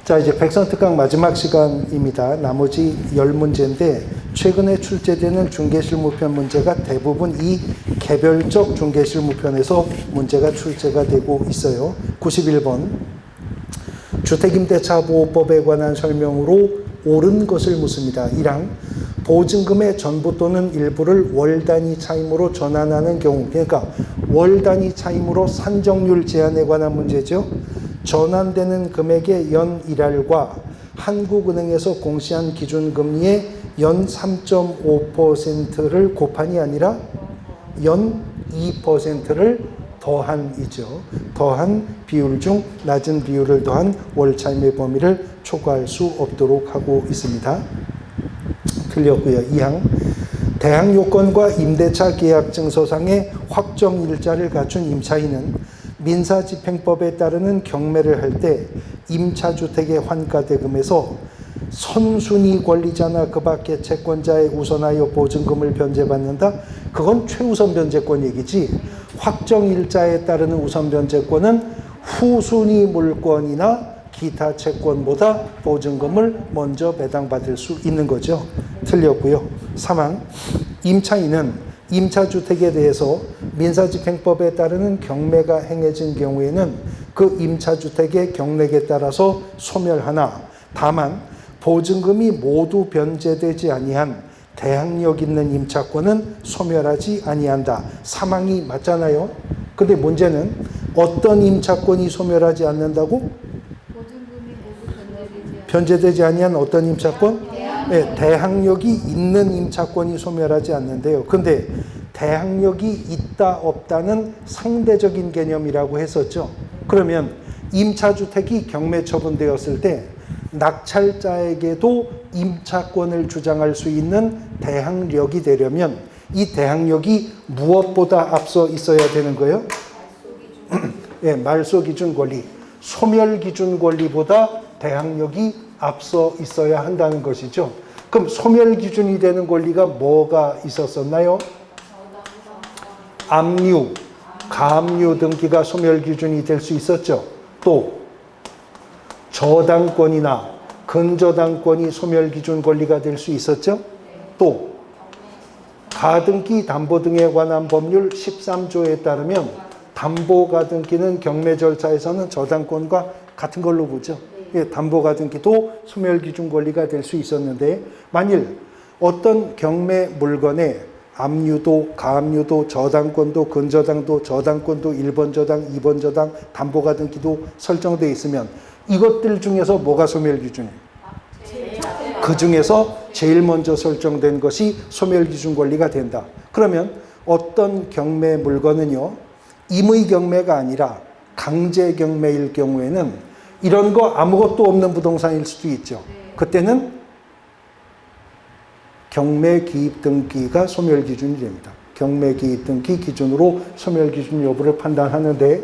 자, 이제 백선특강 마지막 시간입니다. 나머지 10문제인데 최근에 출제되는 중개실무편 문제가 대부분 이 개별적 중개실무편에서 문제가 출제가 되고 있어요. 91번 주택임대차보호법에 관한 설명으로 옳은 것을 묻습니다. 1항 보증금의 전부 또는 일부를 월 단위 차임으로 전환하는 경우, 그러니까 월 단위 차임으로 산정률 제한에 관한 문제죠. 전환되는 금액의 연 1할과 한국은행에서 공시한 기준금리의 연 3.5%를 곱한이 아니라 연 2%를 더한이죠. 더한 비율 중 낮은 비율을 더한 월차임의 범위를 초과할 수 없도록 하고 있습니다. 틀렸고요. 2항 대항 요건과 임대차 계약 증서상의 확정 일자를 갖춘 임차인은 민사집행법에 따르는 경매를 할 때 임차주택의 환가대금에서 선순위 권리자나 그 밖의 채권자에 우선하여 보증금을 변제받는다. 그건 최우선 변제권 얘기지. 확정일자에 따르는 우선 변제권은 후순위 물권이나 기타 채권보다 보증금을 먼저 배당받을 수 있는 거죠. 틀렸고요. 3항 임차인은 임차주택에 대해서 민사집행법에 따르는 경매가 행해진 경우에는 그 임차주택의 경락에 따라서 소멸하나 다만 보증금이 모두 변제되지 아니한 대항력 있는 임차권은 소멸하지 아니한다. 3항이 맞잖아요. 근데 문제는 어떤 임차권이 소멸하지 않는다고? 보증금이 모두 변제되지 아니한 어떤 임차권? 네, 대항력이 있는 임차권이 소멸하지 않는데요. 근데 대항력이 있다 없다는 상대적인 개념이라고 했었죠. 그러면 임차주택이 경매 처분되었을 때 낙찰자에게도 임차권을 주장할 수 있는 대항력이 되려면 이 대항력이 무엇보다 앞서 있어야 되는 거예요? 예, 말소 기준 권리, 소멸 기준 권리보다 대항력이 앞서 있어야 한다는 것이죠. 그럼 소멸 기준이 되는 권리가 뭐가 있었었나요? 압류, 가압류 등기가 소멸 기준이 될 수 있었죠. 또 저당권이나 근저당권이 소멸 기준 권리가 될 수 있었죠. 또 가등기 담보 등에 관한 법률 13조에 따르면 담보 가등기는 경매 절차에서는 저당권과 같은 걸로 보죠. 예, 담보 가등기도 소멸 기준 권리가 될 수 있었는데 만일 어떤 경매 물건에 압류도, 가압류도, 저당권도, 근저당도, 저당권도 1번 저당, 2번 저당, 담보 가등기도 설정되어 있으면 이것들 중에서 뭐가 소멸 기준이에요? 그 중에서 제일 먼저 설정된 것이 소멸 기준 권리가 된다. 그러면 어떤 경매 물건은요, 임의 경매가 아니라 강제 경매일 경우에는 이런 거 아무것도 없는 부동산일 수도 있죠. 그때는 경매 기입 등기가 소멸 기준이 됩니다. 경매 기입 등기 기준으로 소멸 기준 여부를 판단하는데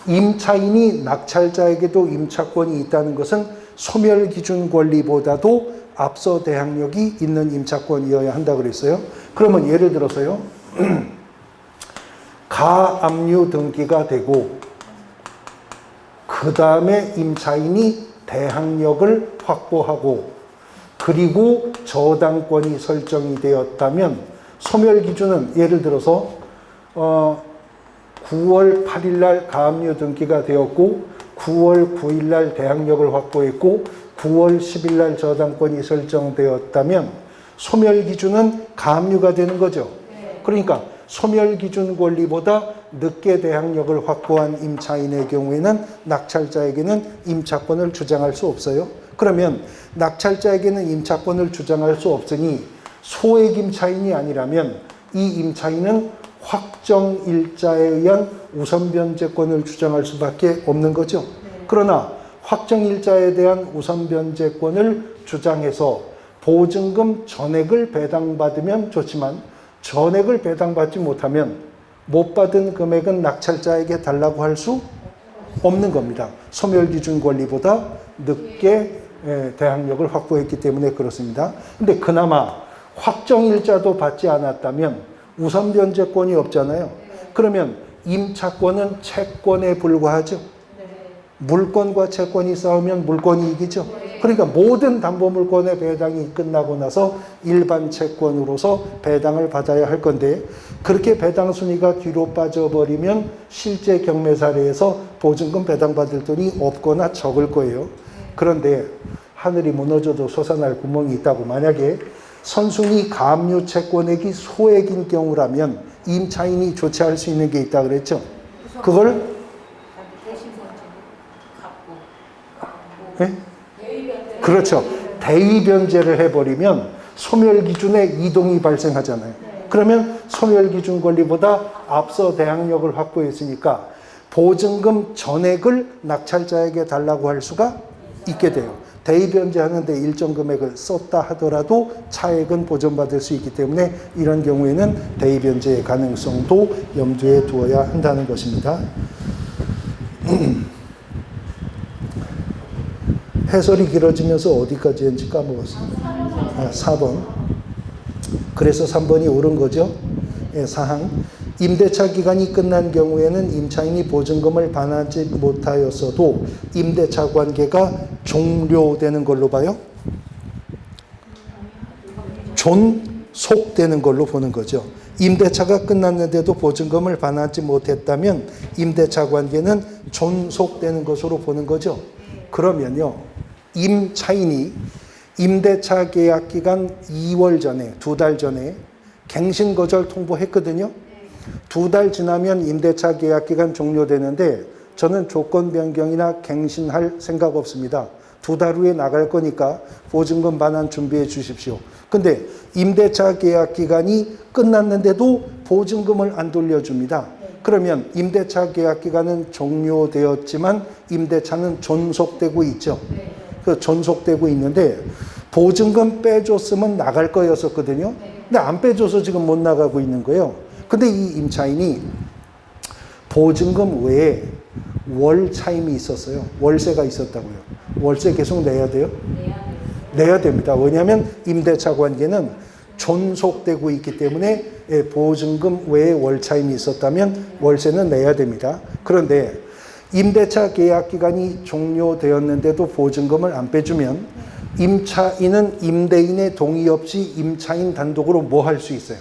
임차인이 낙찰자에게도 임차권이 있다는 것은 소멸 기준 권리보다도 앞서 대항력이 있는 임차권이어야 한다 그랬어요. 그러면 예를 들어서요. 가압류 등기가 되고 그 다음에 임차인이 대항력을 확보하고 그리고 저당권이 설정이 되었다면 소멸 기준은 예를 들어서 9월 8일 날 가압류 등기가 되었고 9월 9일 날 대항력을 확보했고 9월 10일 날 저당권이 설정되었다면 소멸 기준은 가압류가 되는 거죠. 그러니까 소멸 기준 권리보다 늦게 대항력을 확보한 임차인의 경우에는 낙찰자에게는 임차권을 주장할 수 없어요. 그러면 낙찰자에게는 임차권을 주장할 수 없으니 소액 임차인이 아니라면 이 임차인은 확정 일자에 의한 우선 변제권을 주장할 수밖에 없는 거죠. 그러나 확정 일자에 대한 우선 변제권을 주장해서 보증금 전액을 배당받으면 좋지만 전액을 배당받지 못하면 못 받은 금액은 낙찰자에게 달라고 할 수 없는 겁니다. 소멸 기준 권리보다 늦게 대항력을 확보했기 때문에 그렇습니다. 근데 그나마 확정일자도 받지 않았다면 우선 변제권이 없잖아요. 그러면 임차권은 채권에 불과하죠. 물권과 채권이 싸우면 물권이 이기죠. 그러니까 모든 담보물권의 배당이 끝나고 나서 일반 채권으로서 배당을 받아야 할 건데 그렇게 배당 순위가 뒤로 빠져버리면 실제 경매 사례에서 보증금 배당받을 돈이 없거나 적을 거예요. 그런데 하늘이 무너져도 솟아날 구멍이 있다고 만약에 선순위 가압류 채권액이 소액인 경우라면 임차인이 조치할 수 있는 게 있다 그랬죠. 그걸 네? 그렇죠. 대위변제를 해버리면 소멸기준의 이동이 발생하잖아요. 그러면 소멸기준 권리보다 앞서 대항력을 확보했으니까 보증금 전액을 낙찰자에게 달라고 할 수가 있게 돼요. 대위변제하는데 일정 금액을 썼다 하더라도 차액은 보전받을 수 있기 때문에 이런 경우에는 대위변제의 가능성도 염두에 두어야 한다는 것입니다. 해설이 길어지면서 어디까지 했는지 까먹었어요. 4번. 그래서 3번이 옳은 거죠. 사항. 임대차 기간이 끝난 경우에는 임차인이 보증금을 반환하지 못하였어도 임대차 관계가 종료되는 걸로 봐요. 존속되는 걸로 보는 거죠. 임대차가 끝났는데도 보증금을 반환하지 못했다면 임대차 관계는 존속되는 것으로 보는 거죠. 그러면요, 임차인이 임대차 계약 기간 2월 전에, 2달 전에 갱신 거절 통보했거든요. 2달 지나면 임대차 계약 기간 종료되는데 저는 조건 변경이나 갱신할 생각 없습니다. 2달 후에 나갈 거니까 보증금 반환 준비해 주십시오. 근데 임대차 계약 기간이 끝났는데도 보증금을 안 돌려줍니다. 그러면 임대차 계약 기간은 종료되었지만 임대차는 존속되고 있죠. 그 존속되고 있는데 보증금 빼줬으면 나갈 거였었거든요. 근데 안 빼줘서 지금 못 나가고 있는 거예요. 근데 이 임차인이 보증금 외에 월 차임이 있었어요. 월세가 있었다고요. 월세 계속 내야 돼요? 내야 됩니다. 왜냐하면 임대차 관계는 존속되고 있기 때문에 보증금 외에 월 차임이 있었다면 월세는 내야 됩니다. 그런데 임대차 계약 기간이 종료되었는데도 보증금을 안 빼주면 임차인은 임대인의 동의 없이 임차인 단독으로 뭐 할 수 있어요?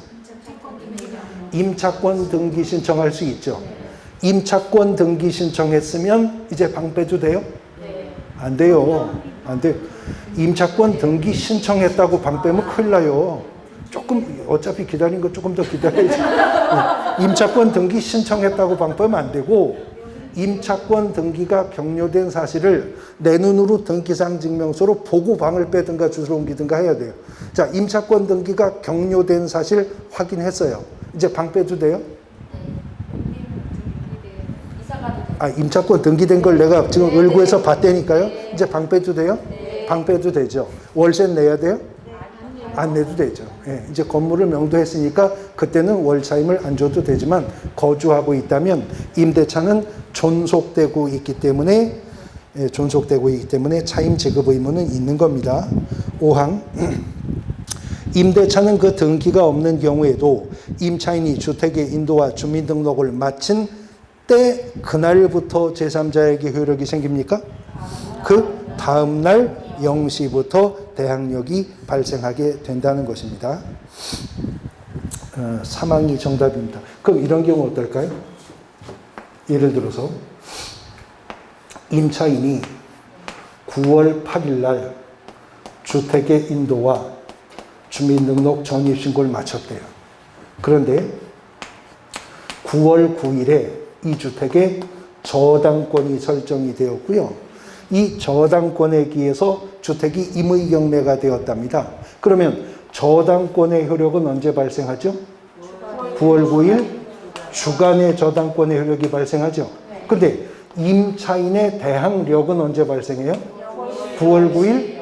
임차권 등기 신청할 수 있죠. 임차권 등기 신청했으면 이제 방 빼도 돼요? 안 돼요. 안 돼요. 임차권 등기 신청했다고 방 빼면 큰일 나요. 조금 어차피 기다린 거 조금 더 기다려야지. 임차권 등기 신청했다고 방 빼면 안 되고 임차권 등기가 격려된 사실을 내 눈으로 등기상 증명서로 보고 방을 빼든가 주소를 옮기든가 해야 돼요. 자, 임차권 등기가 격려된 사실 확인했어요. 이제 방 빼도 돼요? 임차권 등기된 걸 내가 지금 을구에서 봤다니까요. 이제 방 빼도 돼요? 방 빼도 되죠. 월세 내야 돼요? 안 내도 되죠. 예, 이제 건물을 명도했으니까 그때는 월차임을 안 줘도 되지만 거주하고 있다면 임대차는 존속되고 있기 때문에 차임 지급 의무는 있는 겁니다. 5항. 임대차는 그 등기가 없는 경우에도 임차인이 주택의 인도와 주민등록을 마친 때 그날부터 제3자에게 효력이 생깁니까? 그 다음 날 0시부터 대항력이 발생하게 된다는 것입니다. 사망이 정답입니다. 그럼 이런 경우 어떨까요? 예를 들어서 임차인이 9월 8일 날 주택의 인도와 주민등록 전입신고를 마쳤대요. 그런데 9월 9일에 이 주택에 저당권이 설정이 되었고요. 이 저당권에 기해서 주택이 임의경매가 되었답니다. 그러면 저당권의 효력은 언제 발생하죠? 9월 9일 주간의 저당권의 효력이 발생하죠. 근데 임차인의 대항력은 언제 발생해요? 9월 9일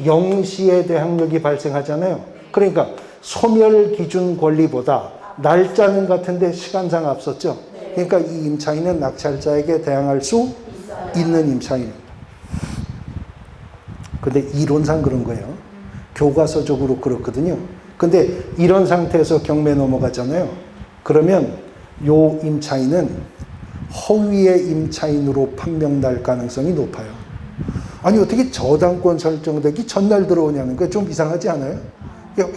0시에 대항력이 발생하잖아요. 그러니까 소멸 기준 권리보다 날짜는 같은데 시간상 앞섰죠. 그러니까 이 임차인은 낙찰자에게 대항할 수 있는 임차인. 근데 이론상 그런 거예요. 교과서적으로 그렇거든요. 근데 이런 상태에서 경매 넘어가잖아요. 그러면 요 임차인은 허위의 임차인으로 판명날 가능성이 높아요. 아니 어떻게 저당권 설정되기 전날 들어오냐는 거 좀 이상하지 않아요?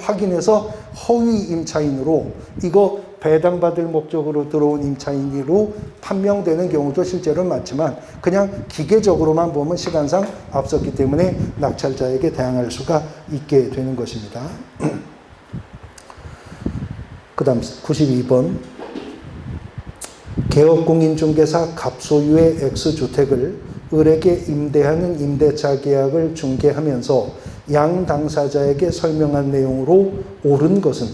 확인해서 허위 임차인으로 이거 배당받을 목적으로 들어온 임차인으로 판명되는 경우도 실제로 많지만 그냥 기계적으로만 보면 시간상 앞섰기 때문에 낙찰자에게 대항할 수가 있게 되는 것입니다. 그 다음 92번 개업공인중개사 갑소유의 X주택을 을에게 임대하는 임대차 계약을 중개하면서 양 당사자에게 설명한 내용으로 옳은 것은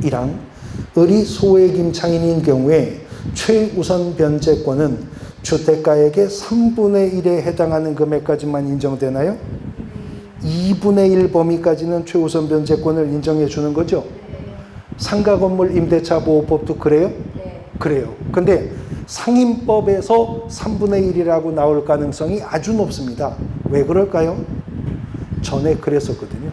1항 을이 소액 임차인인 경우에 최우선 변제권은 주택가액의 3분의 1에 해당하는 금액까지만 인정되나요? 2분의 1 범위까지는 최우선 변제권을 인정해 주는 거죠. 상가건물 임대차 보호법도 그래요? 그래요. 근데 상임법에서 3분의 1이라고 나올 가능성이 아주 높습니다. 왜 그럴까요? 전에 그랬었거든요.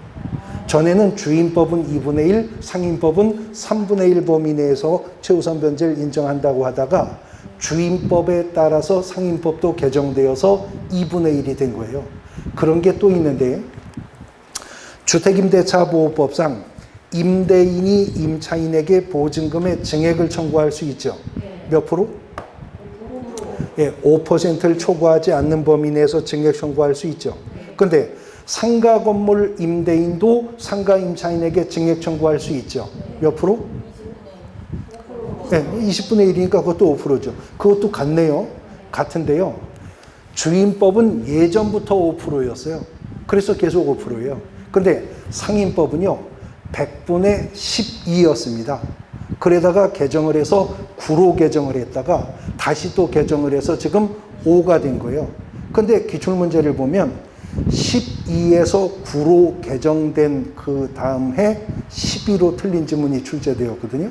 전에는 주임법은 2분의 1, 상임법은 3분의 1 범위 내에서 최우선 변제를 인정한다고 하다가 주임법에 따라서 상임법도 개정되어서 2분의 1이 된 거예요. 그런 게 또 있는데 주택임대차 보호법상 임대인이 임차인에게 보증금의 증액을 청구할 수 있죠. 몇 프로? 5%를 초과하지 않는 범위 내에서 증액 청구할 수 있죠. 그런데 상가 건물 임대인도 상가 임차인에게 증액 청구할 수 있죠. 몇 프로? 20분의 1이니까 그것도 5%죠. 그것도 같네요. 같은데요. 주임법은 예전부터 5%였어요. 그래서 계속 5%예요. 근데 상임법은요. 100분의 12였습니다. 그러다가 개정을 해서 9로 개정을 했다가 다시 또 개정을 해서 지금 5가 된 거예요. 근데 기출문제를 보면 12에서 9로 개정된 그 다음 해 12로 틀린 지문이 출제되었거든요.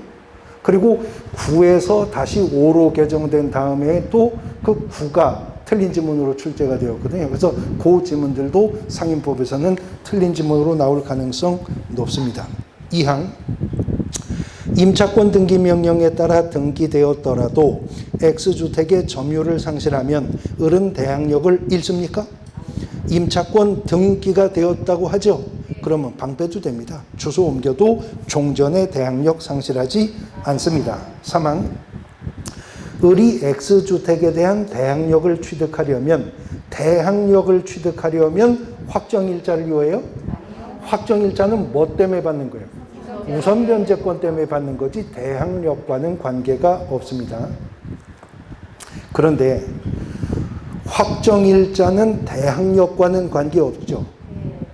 그리고 9에서 다시 5로 개정된 다음 해에 또 그 9가 틀린 지문으로 출제가 되었거든요. 그래서 그 지문들도 상임법에서는 틀린 지문으로 나올 가능성 높습니다. 2항 임차권 등기 명령에 따라 등기되었더라도 X주택의 점유를 상실하면 을은 대항력을 잃습니까? 임차권 등기가 되었다고 하죠. 그러면 방패도 됩니다. 주소 옮겨도 종전의 대항력 상실하지 않습니다. 3항 을이 X주택에 대한 대항력을 취득하려면 확정일자를 요해요? 확정일자는 뭐 때문에 받는 거예요? 우선 변제권 때문에 받는 거지 대항력과는 관계가 없습니다. 그런데 확정일자는 대항력과는 관계없죠.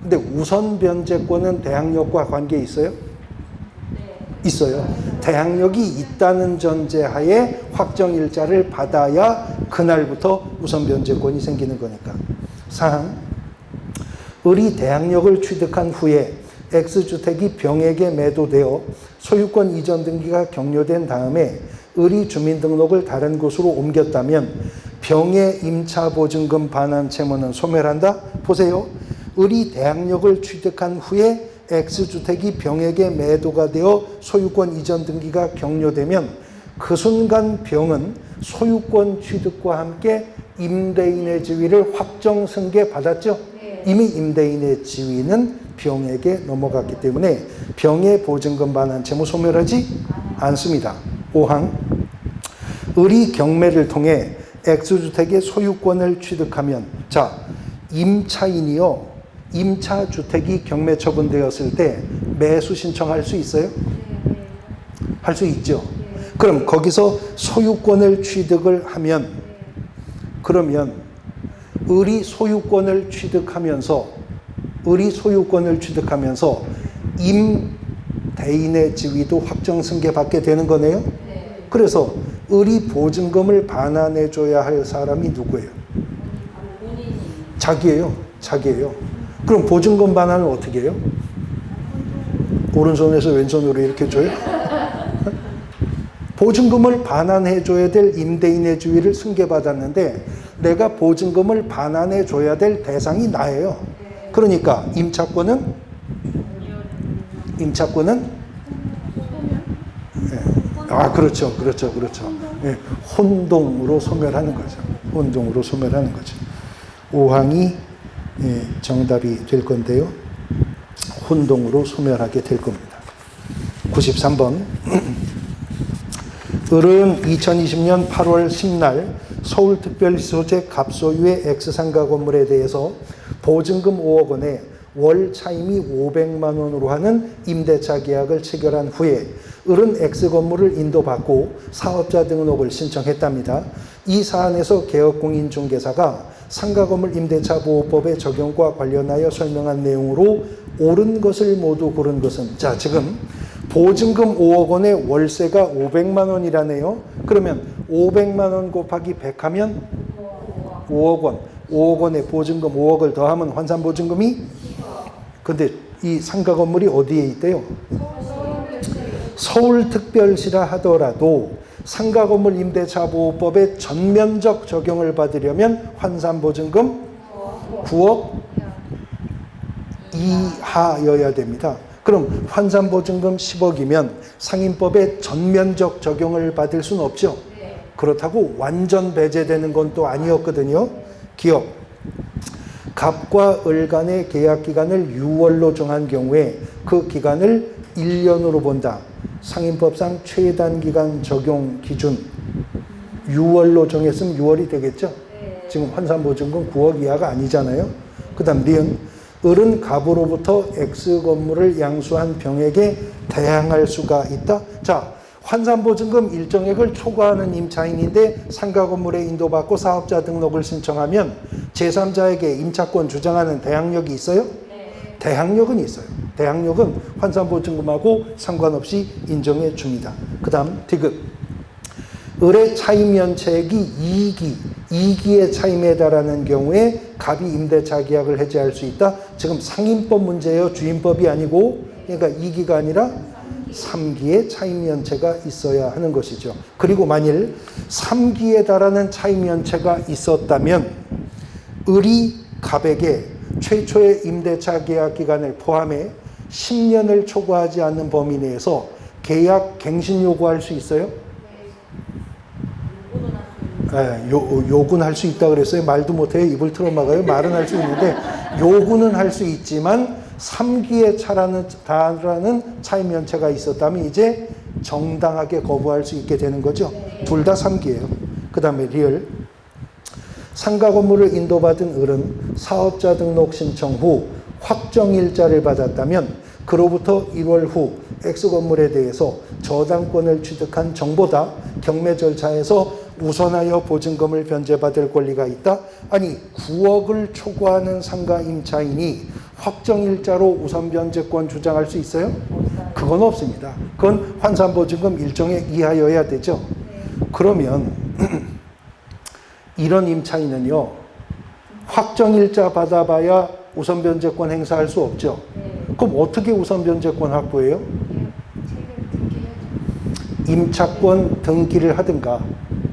근데 우선 변제권은 대항력과 관계 있어요? 있어요. 대항력이 있다는 전제하에 확정일자를 받아야 그날부터 우선 변제권이 생기는 거니까. 4항 을이 대항력을 취득한 후에 X주택이 병에게 매도되어 소유권 이전 등기가 격려된 다음에 을이 주민등록을 다른 곳으로 옮겼다면 병의 임차보증금 반환 채무는 소멸한다? 보세요. 을이 대항력을 취득한 후에 X주택이 병에게 매도가 되어 소유권 이전 등기가 격려되면 그 순간 병은 소유권 취득과 함께 임대인의 지위를 확정 승계받았죠. 이미 임대인의 지위는 병에게 넘어갔기 때문에 병의 보증금 반환 채무 소멸하지 않습니다. 5항 을이 경매를 통해 X주택의 소유권을 취득하면 자 임차인이요. 임차주택이 경매 처분되었을 때 매수 신청할 수 있어요? 할 수 있죠. 그럼 거기서 소유권을 취득을 하면 그러면 을이 소유권을 취득하면서 임대인의 지위도 확정 승계받게 되는 거네요. 그래서 을이 보증금을 반환해줘야 할 사람이 누구예요? 자기예요. 그럼 보증금 반환을 어떻게 해요? 오른손에서 왼손으로 이렇게 줘요? 보증금을 반환해줘야 될 임대인의 지위를 승계받았는데 내가 보증금을 반환해줘야 될 대상이 나예요. 그러니까 임차권은 그렇죠. 예, 혼동으로 소멸하는 거죠. 혼동으로 소멸하는 거죠. 5항이 예, 정답이 될 건데요. 혼동으로 소멸하게 될 겁니다. 93번. 을은 2020년 8월 10날 서울특별시 소재 갑소유의 X상가 건물에 대해서 보증금 5억 원에 월 차임이 500만 원으로 하는 임대차 계약을 체결한 후에 을은 X건물을 인도받고 사업자 등록을 신청했답니다. 이 사안에서 개업공인중개사가 상가건물 임대차 보호법의 적용과 관련하여 설명한 내용으로 옳은 것을 모두 고른 것은, 자, 지금 보증금 5억 원에 월세가 500만 원이라네요. 그러면 500만 원 곱하기 100 하면 5억 원. 5억 원에 보증금 5억을 더하면 환산보증금이? 근데 이 상가 건물이 어디에 있대요? 서울특별시라 하더라도 상가 건물 임대차 보호법의 전면적 적용을 받으려면 환산보증금 9억 이하여야 됩니다. 그럼 환산보증금 10억이면 상인법의 전면적 적용을 받을 수는 없죠. 그렇다고 완전 배제되는 건 또 아니었거든요. 기억. 갑과 을 간의 계약 기간을 6월로 정한 경우에 그 기간을 1년으로 본다. 상인법상 최단기간 적용 기준 6월로 정했으면 6월이 되겠죠. 지금 환산보증금 9억 이하가 아니잖아요. 그 다음 니은. 을은 갑으로부터 X건물을 양수한 병에게 대항할 수가 있다. 자, 환산보증금 일정액을 초과하는 임차인인데 상가 건물에 인도받고 사업자 등록을 신청하면 제3자에게 임차권 주장하는 대항력이 있어요? 대항력은 있어요. 대항력은 환산보증금하고 상관없이 인정해 줍니다. 그 다음 디귿. 을의 차임 연체액이 2기의 차임에 달하는 경우에 갑이 임대차 계약을 해지할 수 있다. 지금 상인법 문제예요. 주임법이 아니고, 그러니까 2기가 아니라 3기의 차임 연체가 있어야 하는 것이죠. 그리고 만일 3기에 달하는 차임 연체가 있었다면 을이 갑에게 최초의 임대차 계약 기간을 포함해 10년을 초과하지 않는 범위 내에서 계약 갱신 요구할 수 있어요? 요구는 할 수 있다 그랬어요. 말도 못해요. 입을 틀어막아요. 말은 할 수 있는데 요구는 할 수 있지만 3기에 달하는 차임 연체가 있었다면 이제 정당하게 거부할 수 있게 되는 거죠. 둘 다 3기예요. 그 다음에 리을. 상가 건물을 인도받은 을은 사업자 등록 신청 후 확정일자를 받았다면 그로부터 1월 후 X건물에 대해서 저당권을 취득한 정보다 경매 절차에서 우선하여 보증금을 변제받을 권리가 있다? 아니, 9억을 초과하는 상가 임차인이 확정일자로 우선 변제권 주장할 수 있어요? 그건 없습니다. 그건 환산보증금 일정액 이하여야 되죠. 그러면 이런 임차인은요, 확정일자 받아봐야 우선 변제권 행사할 수 없죠. 그럼 어떻게 우선 변제권 확보해요? 임차권 등기를 하든가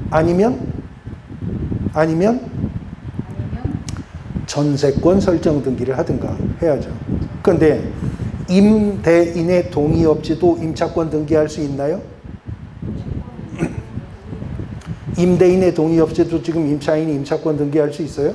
아니면 전세권 설정 등기를 하든가 해야죠. 그런데 임대인의 동의 없이도 임차권 등기할 수 있나요? 임대인의 동의 없이도 지금 임차인이 임차권 등기할 수 있어요?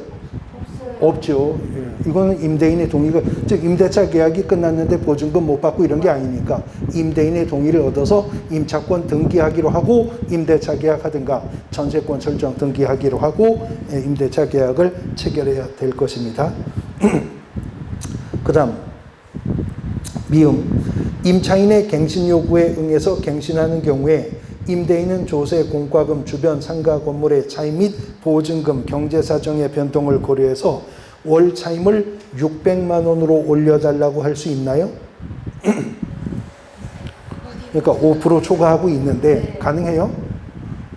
없죠. 예. 이거는 임대인의 동의가, 즉 임대차 계약이 끝났는데 보증금 못 받고 이런 게 아니니까 임대인의 동의를 얻어서 임차권 등기하기로 하고 임대차 계약하든가 전세권 설정 등기하기로 하고 임대차 계약을 체결해야 될 것입니다. 그 다음 미음. 임차인의 갱신 요구에 응해서 갱신하는 경우에 임대인은 조세, 공과금, 주변 상가 건물의 차임 및 보증금, 경제사정의 변동을 고려해서 월 차임을 600만 원으로 올려달라고 할 수 있나요? 그러니까 5% 초과하고 있는데 가능해요?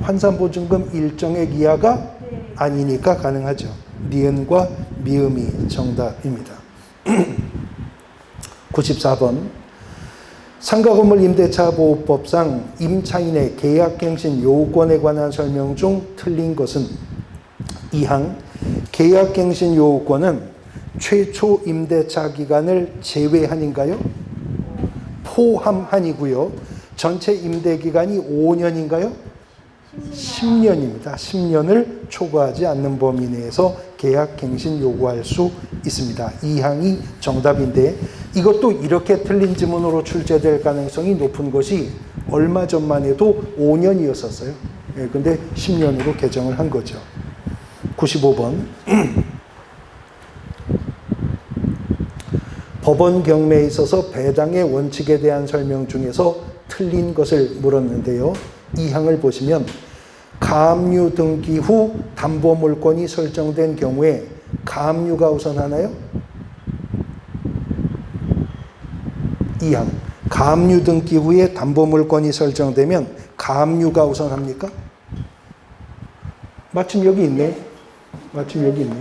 환산보증금 일정액 이하가 아니니까 가능하죠. 니은과 미음이 정답입니다. 94번. 상가건물 임대차 보호법상 임차인의 계약갱신 요건에 관한 설명 중 틀린 것은 2항. 계약갱신 요건은 최초 임대차 기간을 제외한인가요? 포함한이고요. 전체 임대 기간이 5년인가요? 10년입니다. 10년을 초과하지 않는 범위 내에서 계약 갱신 요구할 수 있습니다. 이 항이 정답인데 이것도 이렇게 틀린 지문으로 출제될 가능성이 높은 것이 얼마 전만 해도 5년이었었어요. 예, 근데 10년으로 개정을 한 거죠. 95번. 법원 경매에 있어서 배당의 원칙에 대한 설명 중에서 틀린 것을 물었는데요. 이 항을 보시면 가압류 등기 후 담보물권이 설정된 경우에 가압류가 우선하나요? 이 항. 가압류 등기 후에 담보물권이 설정되면 가압류가 우선합니까? 마침 여기 있네. 마침 여기 있네.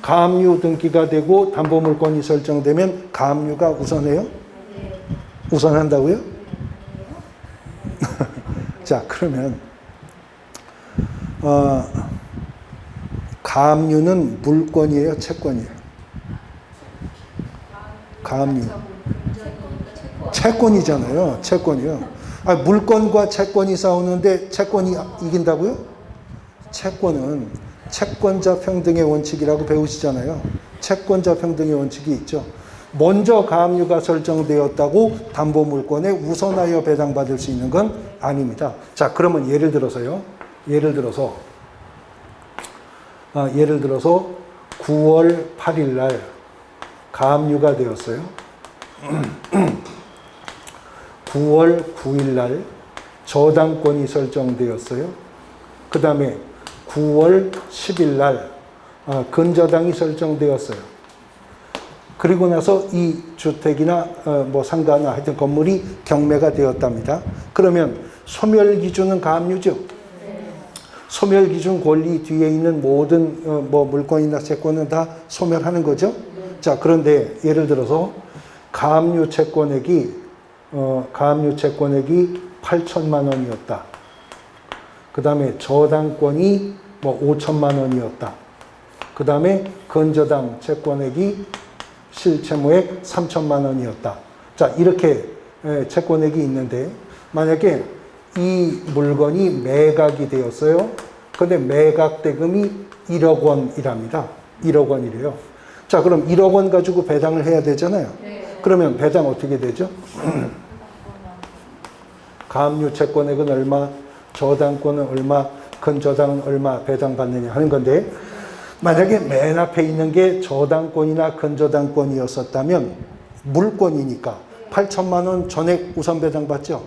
가압류 등기가 되고 담보물권이 설정되면 가압류가 우선해요? 우선한다고요? 자, 그러면 가압류는 물권이에요, 채권이에요? 가압류. 채권이잖아요. 채권이요. 물권과 채권이 싸우는데 채권이 이긴다고요? 채권은 채권자 평등의 원칙이라고 배우시잖아요. 채권자 평등의 원칙이 있죠. 먼저 가압류가 설정되었다고 담보물권에 우선하여 배당받을 수 있는 건 아닙니다. 자, 그러면 예를 들어서 9월 8일 날 가압류가 되었어요. 9월 9일 날 저당권이 설정되었어요. 그 다음에 9월 10일 날 근저당이 설정되었어요. 그리고 나서 이 주택이나 뭐 상가나 하여튼 건물이 경매가 되었답니다. 그러면 소멸 기준은 가압류죠. 소멸 기준 권리 뒤에 있는 모든 뭐 물권이나 채권은 다 소멸하는 거죠. 자, 그런데 예를 들어서 가압류 채권액이 8천만 원이었다. 그 다음에 저당권이 뭐 5천만 원이었다. 그 다음에 근저당 채권액이 실채무액 3천만 원이었다. 자, 이렇게 채권액이 있는데 만약에 이 물건이 매각이 되었어요. 근데 매각 대금이 1억 원이랍니다. 1억 원이래요. 자, 그럼 1억 원 가지고 배당을 해야 되잖아요. 그러면 배당 어떻게 되죠? 가압류 채권액은 얼마, 저당권은 얼마, 근저당은 얼마 배당받느냐 하는 건데 만약에 맨 앞에 있는 게 저당권이나 근저당권이었었다면 물권이니까 8천만 원 전액 우선 배당받죠.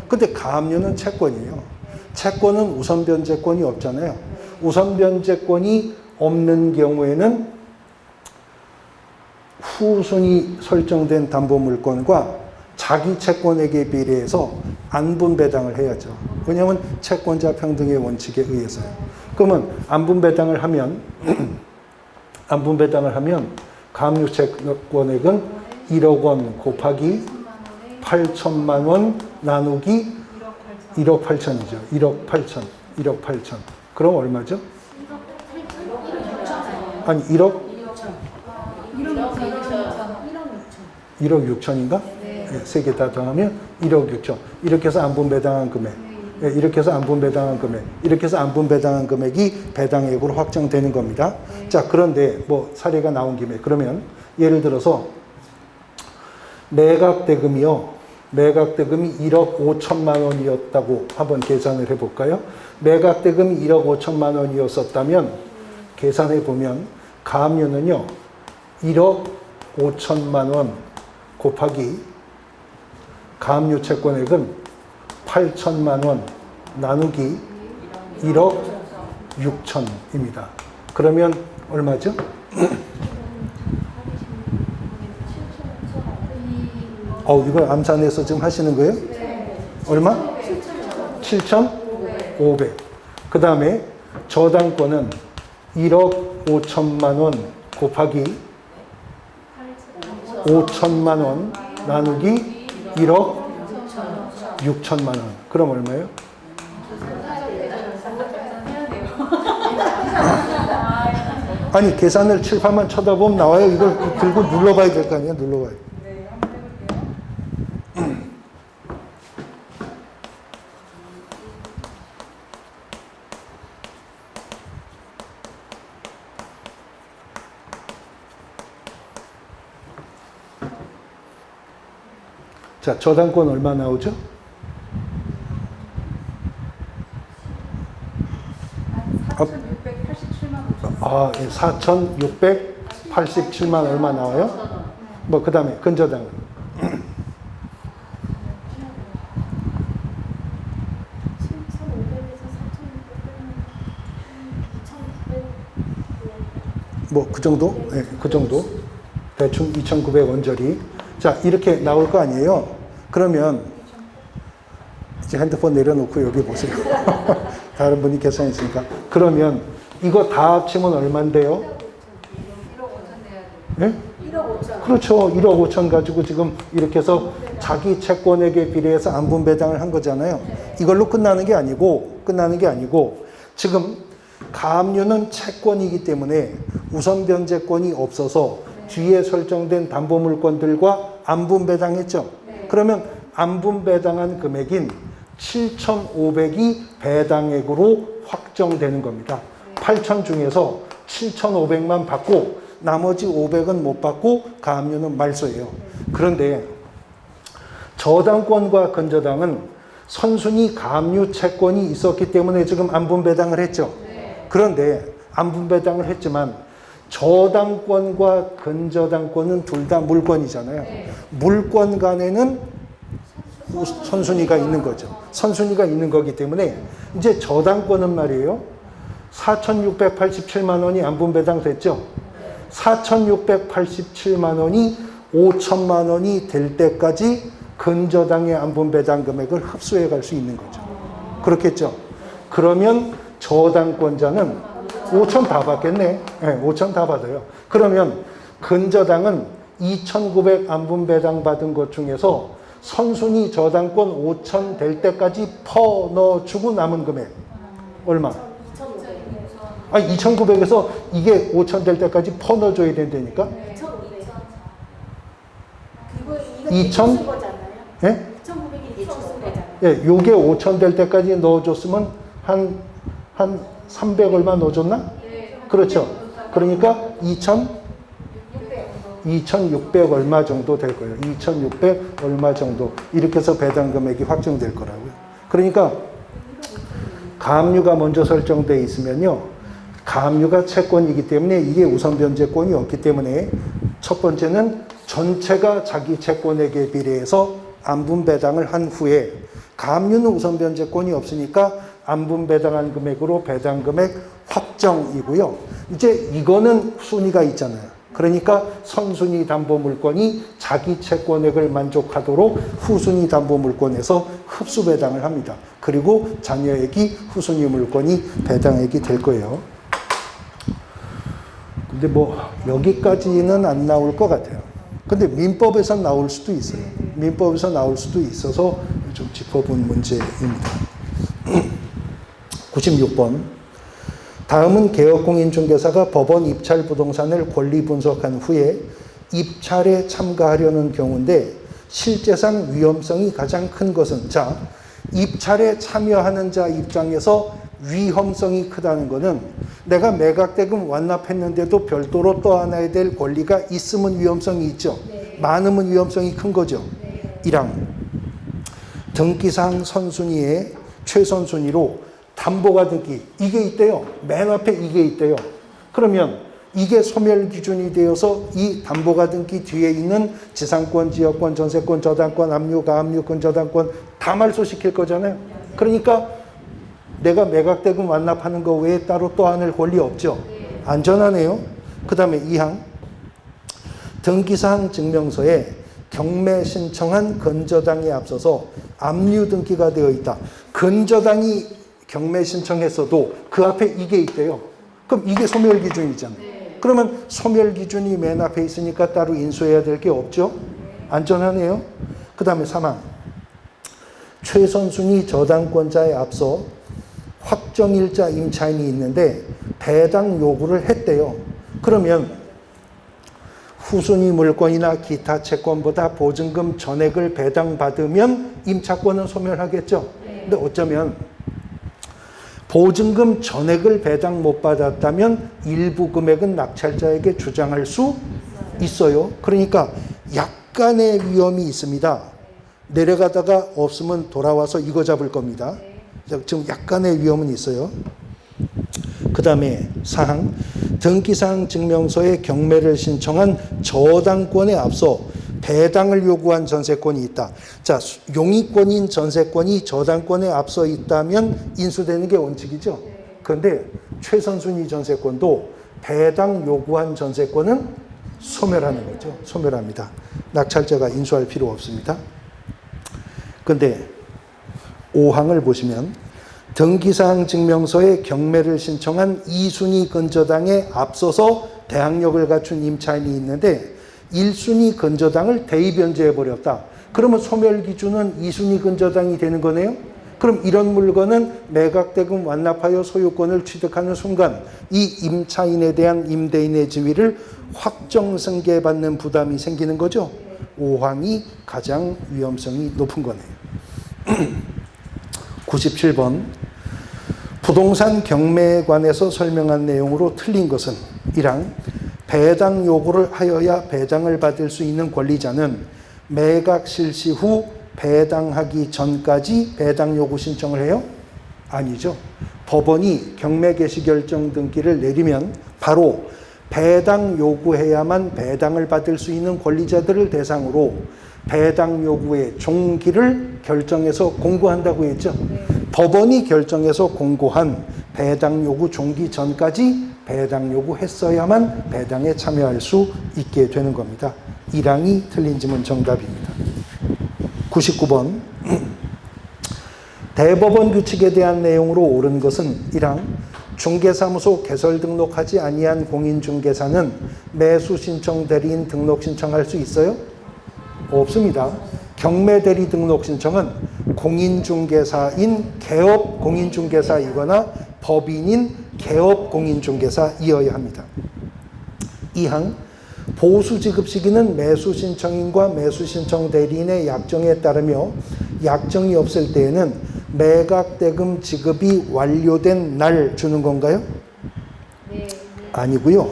근데 가압류는 채권이에요. 채권은 우선 변제권이 없잖아요. 우선 변제권이 없는 경우에는 후순위 설정된 담보물권과 자기 채권액에 비례해서 안분 배당을 해야죠. 왜냐하면 채권자 평등의 원칙에 의해서요. 그러면 안분 배당을 하면 가압류 채권액은 1억 원 곱하기 8천만 원 나누기 1억 8천이죠. 1억 8천. 그럼 얼마죠? 아니 1억 6천인가? 네. 세 개 다 더하면 1억 6천. 이렇게 해서 안분 배당한 금액. 이렇게 해서 안분 배당한 금액. 이렇게 해서 안분 배당한 금액이 배당액으로 확정되는 겁니다. 자, 그런데 뭐 사례가 나온 김에 그러면 예를 들어서 매각 대금이 1억 5천만 원이었다고 한번 계산을 해볼까요? 매각 대금이 1억 5천만 원이었었다면 계산해 보면 가압류는요 1억 5천만 원 곱하기 가압류 채권액은 8천만 원 나누기 1억 6천입니다. 그러면 얼마죠? 이걸 암산해서 지금 하시는 거예요? 얼마? 7,500. 그 다음에 저당권은 1억 5천만 원 곱하기 5천만 원 나누기 1억 6천만 원. 그럼 얼마예요? 아니, 계산을 칠판만 쳐다보면 나와요. 이걸 들고 눌러봐야 될 거 아니에요? 눌러봐요. 자, 저당권 얼마 나오죠? 한 4,687만 5천. 아, 4,687만 얼마 나와요? 뭐, 그 다음에 근저당은? 7,500에서 4,600은 2,900. 뭐, 그 정도? 네, 그 정도. 대충 2,900 원짜리. 자, 이렇게 나올 거 아니에요? 그러면, 이제 핸드폰 내려놓고 여기 보세요. 다른 분이 계산했으니까. 그러면, 이거 다 합치면 얼만데요? 1억 5천 내야 돼. 예? 1억 5천. 그렇죠. 1억 5천 가지고 지금 이렇게 해서 자기 채권액에 비례해서 안분 배당을 한 거잖아요. 이걸로 끝나는 게 아니고, 지금 가압류는 채권이기 때문에 우선 변제권이 없어서 뒤에 설정된 담보물권들과 안분 배당했죠. 그러면 안분 배당한 금액인 7,500이 배당액으로 확정되는 겁니다. 8,000 중에서 7,500만 받고 나머지 500은 못 받고 가압류는 말소예요. 그런데 저당권과 근저당은 선순위 가압류 채권이 있었기 때문에 지금 안분 배당을 했죠. 그런데 안분 배당을 했지만 저당권과 근저당권은 둘 다 물권이잖아요. 물권 간에는 선순위가 있는 거죠. 선순위가 있는 거기 때문에 이제 저당권은 말이에요. 4,687만 원이 안분 배당됐죠. 4,687만 원이 5천만 원이 될 때까지 근저당의 안분 배당 금액을 흡수해 갈 수 있는 거죠. 그렇겠죠. 그러면 저당권자는 5천 다 받겠네. 네, 5천 다 받아요. 그러면 근저당은 2,900 안분 배당 받은 것 중에서 선순위 저당권 5천 될 때까지 퍼 넣어주고 남은 금액 얼마? 2,900에서 이게 5천 될 때까지 퍼 넣어줘야 된다니까? 2,000? 예? 2,900이 예측 쓴 거잖아요. 예, 요게 5천 될 때까지 넣어줬으면 한 300 얼마 넣어줬나? 그렇죠. 그러니까 2,600 얼마 정도 될 거예요. 2,600 얼마 정도. 이렇게 해서 배당 금액이 확정될 거라고요. 그러니까 가압류가 먼저 설정되어 있으면요. 가압류가 채권이기 때문에 이게 우선 변제권이 없기 때문에 첫 번째는 전체가 자기 채권액에 비례해서 안분 배당을 한 후에 가압류는 우선 변제권이 없으니까 안분 배당한 금액으로 배당 금액 확정이고요. 이제 이거는 순위가 있잖아요. 그러니까 선순위 담보물권이 자기 채권액을 만족하도록 후순위 담보물권에서 흡수 배당을 합니다. 그리고 자녀액이 후순위 물권이 배당액이 될 거예요. 근데 뭐 여기까지는 안 나올 것 같아요. 근데 민법에서 나올 수도 있어요. 민법에서 나올 수도 있어서 좀 짚어본 문제입니다. 96번. 다음은 개업공인중개사가 법원 입찰 부동산을 권리 분석한 후에 입찰에 참가하려는 경우인데 실제상 위험성이 가장 큰 것은, 자, 입찰에 참여하는 자 입장에서 위험성이 크다는 것은 내가 매각대금 완납했는데도 별도로 떠안아야 될 권리가 있으면 위험성이 있죠. 많으면 위험성이 큰 거죠. 1항 등기상 선순위의 최선순위로 담보가 등기, 이게 있대요. 맨 앞에 이게 있대요. 그러면 이게 소멸 기준이 되어서 이 담보가 등기 뒤에 있는 지상권, 지역권, 전세권, 저당권, 압류, 가압류, 근저당권 다 말소시킬 거잖아요. 그러니까 내가 매각대금 완납하는 거 외에 따로 또 안을 권리 없죠. 안전하네요. 그 다음에 2항 등기사항 증명서에 경매 신청한 근저당에 앞서서 압류 등기가 되어 있다. 근저당이 경매 신청했어도 그 앞에 이게 있대요. 그럼 이게 소멸 기준이잖아요. 그러면 소멸 기준이 맨 앞에 있으니까 따로 인수해야 될 게 없죠. 안전하네요. 그 다음에 3항 최선순위 저당권자에 앞서 확정일자 임차인이 있는데 배당 요구를 했대요. 그러면 후순위 물권이나 기타 채권보다 보증금 전액을 배당받으면 임차권은 소멸하겠죠. 근데 어쩌면 보증금 전액을 배당 못 받았다면 일부 금액은 낙찰자에게 주장할 수 있어요. 그러니까 약간의 위험이 있습니다. 내려가다가 없으면 돌아와서 이거 잡을 겁니다. 지금 약간의 위험은 있어요. 그 다음에 사항, 등기사항 증명서에 경매를 신청한 저당권에 앞서 배당을 요구한 전세권이 있다. 자, 용의권인 전세권이 저당권에 앞서 있다면 인수되는 게 원칙이죠. 그런데 최선순위 전세권도 배당 요구한 전세권은 소멸하는 거죠. 소멸합니다. 낙찰자가 인수할 필요 없습니다. 그런데 5항을 보시면 등기사항 증명서에 경매를 신청한 2순위 근저당에 앞서서 대항력을 갖춘 임차인이 있는데 1순위 근저당을 대입변제해버렸다. 그러면 소멸 기준은 2순위 근저당이 되는 거네요. 그럼 이런 물건은 매각대금 완납하여 소유권을 취득하는 순간 이 임차인에 대한 임대인의 지위를 확정 승계받는 부담이 생기는 거죠. 5항이 가장 위험성이 높은 거네요. 97번 부동산 경매에 관해서 설명한 내용으로 틀린 것은 1항 배당 요구를 하여야 배당을 받을 수 있는 권리자는 매각 실시 후 배당하기 전까지 배당 요구 신청을 해요? 아니죠. 법원이 경매 개시 결정 등기를 내리면 바로 배당 요구해야만 배당을 받을 수 있는 권리자들을 대상으로 배당 요구의 종기를 결정해서 공고한다고 했죠. 법원이 결정해서 공고한 배당 요구 종기 전까지 배당 요구했어야만 배당에 참여할 수 있게 되는 겁니다. 1항이 틀린 지문 정답입니다. 99번 대법원 규칙에 대한 내용으로 옳은 것은 1항 중개사무소 개설 등록하지 아니한 공인중개사는 매수신청 대리인 등록 신청할 수 있어요? 없습니다. 경매대리 등록 신청은 공인중개사인 개업 공인중개사이거나 법인인 개업 공인중개사이어야 합니다. 2항 보수지급 시기는 매수신청인과 매수신청 대리인의 약정에 따르며 약정이 없을 때에는 매각대금 지급이 완료된 날 주는 건가요? 네. 아니고요.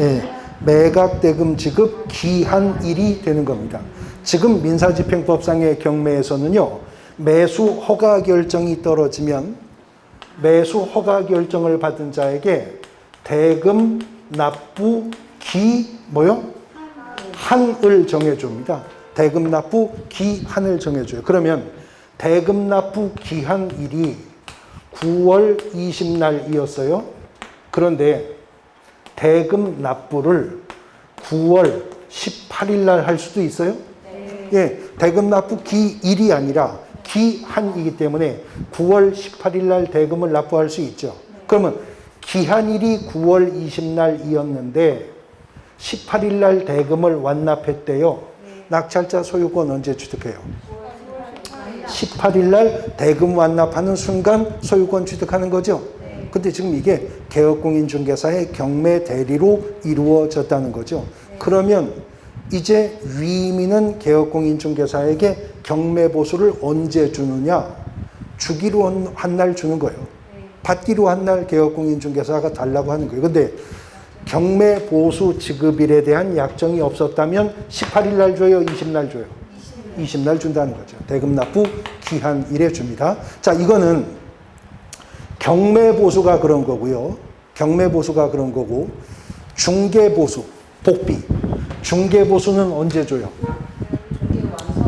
예, 매각대금 지급 기한일이 되는 겁니다. 지금 민사집행법상의 경매에서는요. 매수 허가 결정이 떨어지면 매수 허가 결정을 받은 자에게 대금 납부 한을 정해줍니다. 대금 납부 기한을 정해줘요. 그러면 대금 납부 기한일이 9월 20날이었어요. 그런데 대금 납부를 9월 18일 날 할 수도 있어요. 예, 대금 납부 기일이 아니라 기한이기 때문에 9월 18일 날 대금을 납부할 수 있죠. 그러면 기한일이 9월 20날이었는데 18일 날 대금을 완납했대요. 낙찰자 소유권 언제 취득해요? 18일 날 대금 완납하는 순간 소유권 취득하는 거죠. 근데 지금 이게 개업공인중개사의 경매 대리로 이루어졌다는 거죠. 그러면 이제 위임인은 개업공인중개사에게 경매보수를 언제 주느냐? 주기로 한 날 주는 거예요. 받기로 한 날 개업공인중개사가 달라고 하는 거예요. 근데 경매보수 지급일에 대한 약정이 없었다면 18일 날 줘요? 20날 줘요? 20날 준다는 거죠. 대금 납부 기한일에 줍니다. 자, 이거는 경매보수가 그런 거고요. 경매보수가 그런 거고 중개보수, 복비. 중개보수는 언제 줘요?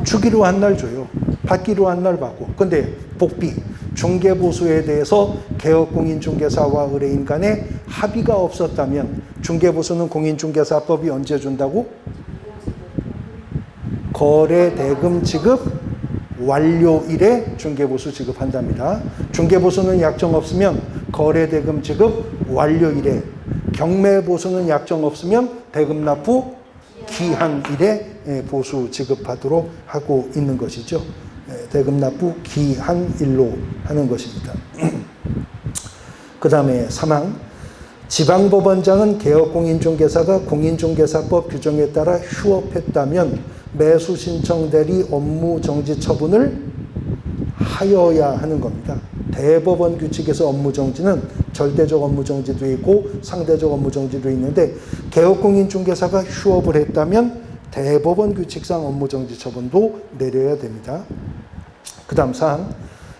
주기로 한 날 줘요. 받기로 한 날 받고. 근데 복비, 중개보수에 대해서 개업공인중개사와 의뢰인 간에 합의가 없었다면 중개보수는 공인중개사법이 언제 준다고? 거래대금 지급 완료일에 중개보수 지급한답니다. 중개보수는 약정 없으면 거래대금 지급 완료일에, 경매보수는 약정 없으면 대금 납부 기한일에 보수 지급하도록 하고 있는 것이죠. 대금 납부 기한일로 하는 것입니다. 그 다음에 3항 지방법원장은 개업공인중개사가 공인중개사법 규정에 따라 휴업했다면 매수신청 대리 업무 정지 처분을 하여야 하는 겁니다. 대법원 규칙에서 업무 정지는 절대적 업무 정지도 있고 상대적 업무 정지도 있는데 개업공인중개사가 휴업을 했다면 대법원 규칙상 업무정지 처분도 내려야 됩니다. 그 다음 사항,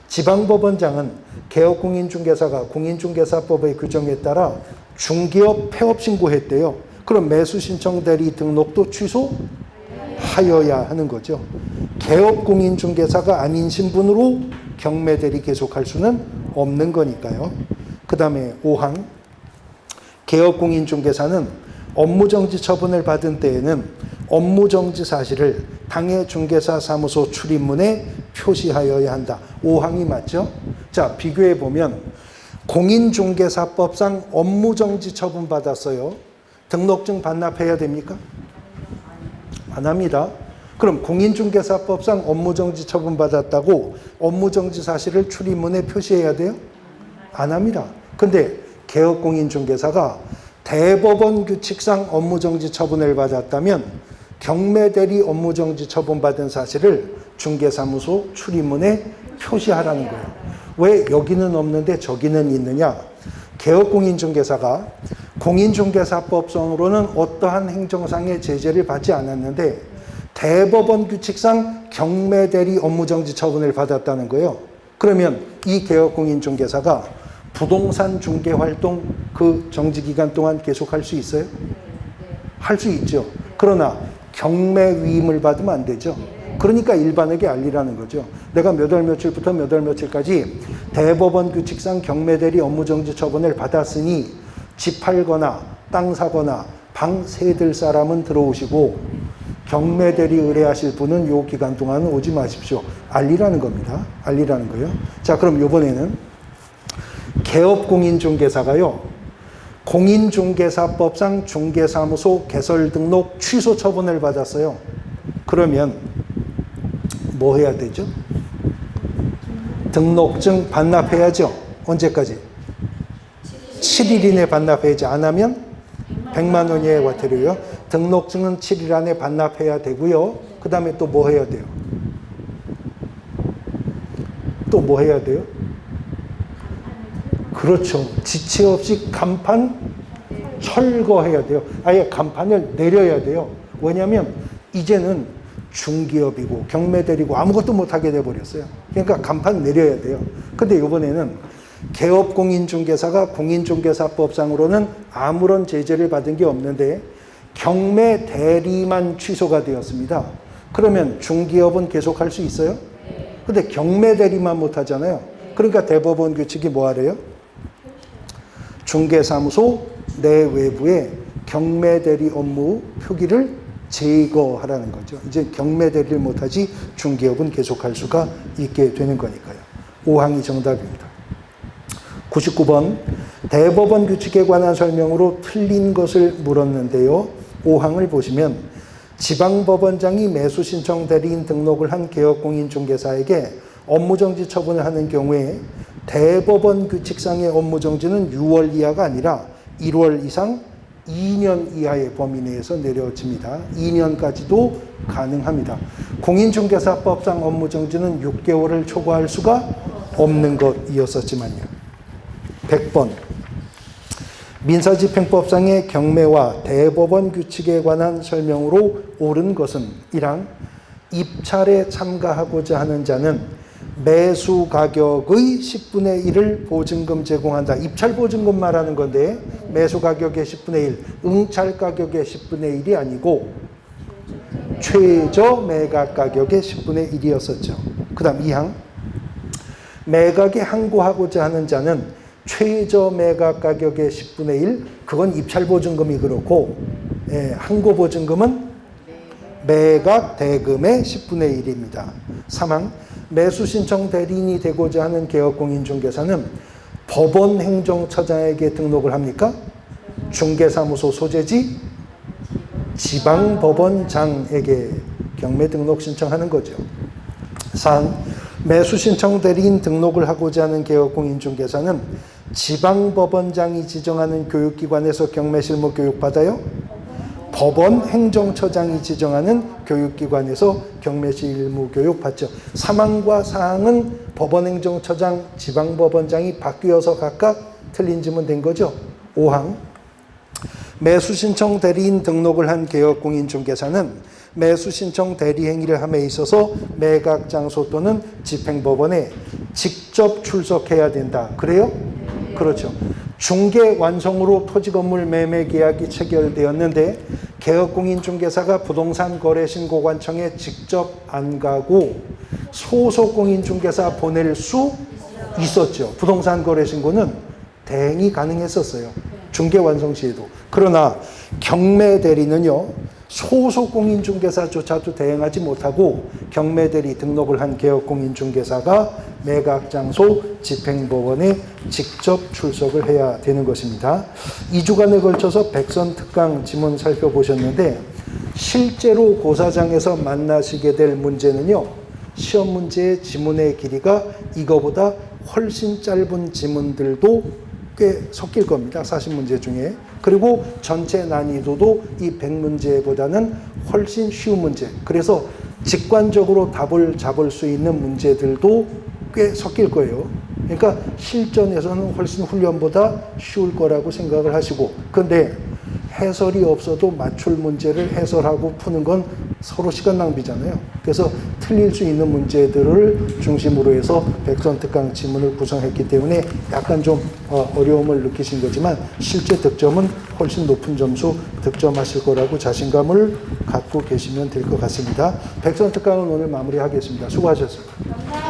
지방법원장은 개업공인중개사가 공인중개사법의 규정에 따라 중개업 폐업 신고했대요. 그럼 매수신청 대리 등록도 취소하여야 하는 거죠. 개업공인중개사가 아닌 신분으로 경매대리 계속할 수는 없는 거니까요. 그 다음에 5항, 개업공인중개사는 업무정지 처분을 받은 때에는 업무정지 사실을 당해 중개사 사무소 출입문에 표시하여야 한다. 5항이 맞죠? 자, 비교해 보면 공인중개사법상 업무정지 처분 받았어요. 등록증 반납해야 됩니까? 안 합니다. 그럼 공인중개사법상 업무정지 처분 받았다고 업무정지 사실을 출입문에 표시해야 돼요? 안 합니다. 근데 개업공인중개사가 대법원 규칙상 업무정지 처분을 받았다면 경매대리 업무정지 처분받은 사실을 중개사무소 출입문에 표시하라는 거예요. 왜 여기는 없는데 저기는 있느냐? 개업공인중개사가 공인중개사법상으로는 어떠한 행정상의 제재를 받지 않았는데 대법원 규칙상 경매대리 업무정지 처분을 받았다는 거예요. 그러면 이 개업공인중개사가 부동산 중개 활동 그 정지기간 동안 계속할 수 있어요? 할 수 있죠. 그러나 경매 위임을 받으면 안 되죠. 그러니까 일반에게 알리라는 거죠. 내가 몇 월 며칠부터 몇 월 며칠까지 대법원 규칙상 경매대리 업무정지 처분을 받았으니 집 팔거나 땅 사거나 방 세들 사람은 들어오시고 경매대리 의뢰하실 분은 요 기간 동안은 오지 마십시오. 알리라는 겁니다. 알리라는 거예요. 자, 그럼 이번에는 개업공인중개사가요, 공인중개사법상 중개사무소 개설 등록 취소 처분을 받았어요. 그러면 뭐 해야 되죠? 등록증 반납해야죠. 언제까지? 7일 이내 반납해야지. 안 하면 100만 원 이하의 과태료요. 등록증은 7일 안에 반납해야 되고요. 그 다음에 또 뭐 해야 돼요? 또 뭐 해야 돼요? 그렇죠. 지체 없이 간판 철거해야 돼요. 아예 간판을 내려야 돼요. 왜냐하면 이제는 중기업이고 경매대리고 아무것도 못하게 돼버렸어요. 그러니까 간판 내려야 돼요. 근데 이번에는 개업공인중개사가 공인중개사법상으로는 아무런 제재를 받은 게 없는데 경매대리만 취소가 되었습니다. 그러면 중기업은 계속할 수 있어요? 근데 경매대리만 못하잖아요. 그러니까 대법원 규칙이 뭐 하래요? 중개사무소 내외부에 경매대리 업무 표기를 제거하라는 거죠. 이제 경매대리를 못하지 중개업은 계속할 수가 있게 되는 거니까요. 5항이 정답입니다. 99번 대법원 규칙에 관한 설명으로 틀린 것을 물었는데요. 5항을 보시면 지방법원장이 매수신청 대리인 등록을 한 개업공인중개사에게 업무정지 처분을 하는 경우에 대법원 규칙상의 업무정지는 6월 이하가 아니라 1월 이상 2년 이하의 범위 내에서 내려집니다. 2년까지도 가능합니다. 공인중개사법상 업무정지는 6개월을 초과할 수가 없는 것이었었지만요. 100번 민사집행법상의 경매와 대법원 규칙에 관한 설명으로 옳은 것은 1항 입찰에 참가하고자 하는 자는 매수 가격의 10분의 1을 보증금 제공한다. 입찰 보증금 말하는 건데 매수 가격의 10분의 1, 응찰 가격의 10분의 1이 아니고 최저 매각 가격의 10분의 1이었었죠. 그 다음 2항 매각에 항고하고자 하는 자는 최저 매각 가격의 10분의 1, 그건 입찰 보증금이 그렇고 항고 보증금은 매각 대금의 10분의 1입니다. 3항 매수 신청 대리인이 되고자 하는 개업공인중개사는 법원 행정처장에게 등록을 합니까? 중개사무소 소재지 지방법원장에게 경매 등록 신청하는 거죠. 4항 매수 신청 대리인 등록을 하고자 하는 개업공인중개사는 지방법원장이 지정하는 교육기관에서 경매 실무 교육받아요? 법원 행정처장이 지정하는 교육기관에서 경매 실무 교육 받죠. 3항과 4항은 법원 행정처장, 지방법원장이 바뀌어서 각각 틀린 지문 된 거죠. 5항 매수 신청 대리인 등록을 한 개업공인중개사는 매수 신청 대리 행위를 함에 있어서 매각 장소 또는 집행법원에 직접 출석해야 된다. 그래요? 그렇죠. 중개 완성으로 토지건물 매매 계약이 체결되었는데 개업공인중개사가 부동산거래신고관청에 직접 안 가고 소속공인중개사 보낼 수 있었죠. 부동산거래신고는 대행이 가능했었어요. 중개 완성 시에도. 그러나 경매대리는요, 소속공인중개사조차도 대행하지 못하고 경매대리 등록을 한 개업공인중개사가 매각장소 집행법원에 직접 출석을 해야 되는 것입니다. 2주간에 걸쳐서 백선특강 지문 살펴보셨는데 실제로 고사장에서 만나시게 될 문제는요, 시험 문제의 지문의 길이가 이거보다 훨씬 짧은 지문들도 꽤 섞일 겁니다. 40문제 중에. 그리고 전체 난이도도 이 100문제보다는 훨씬 쉬운 문제. 그래서 직관적으로 답을 잡을 수 있는 문제들도 꽤 섞일 거예요. 그러니까 실전에서는 훨씬 훈련보다 쉬울 거라고 생각을 하시고, 근데 해설이 없어도 맞출 문제를 해설하고 푸는 건 서로 시간 낭비잖아요. 그래서 틀릴 수 있는 문제들을 중심으로 해서 백선특강 지문을 구성했기 때문에 약간 좀 어려움을 느끼신 거지만 실제 득점은 훨씬 높은 점수 득점하실 거라고 자신감을 갖고 계시면 될 것 같습니다. 백선특강은 오늘 마무리하겠습니다. 수고하셨습니다.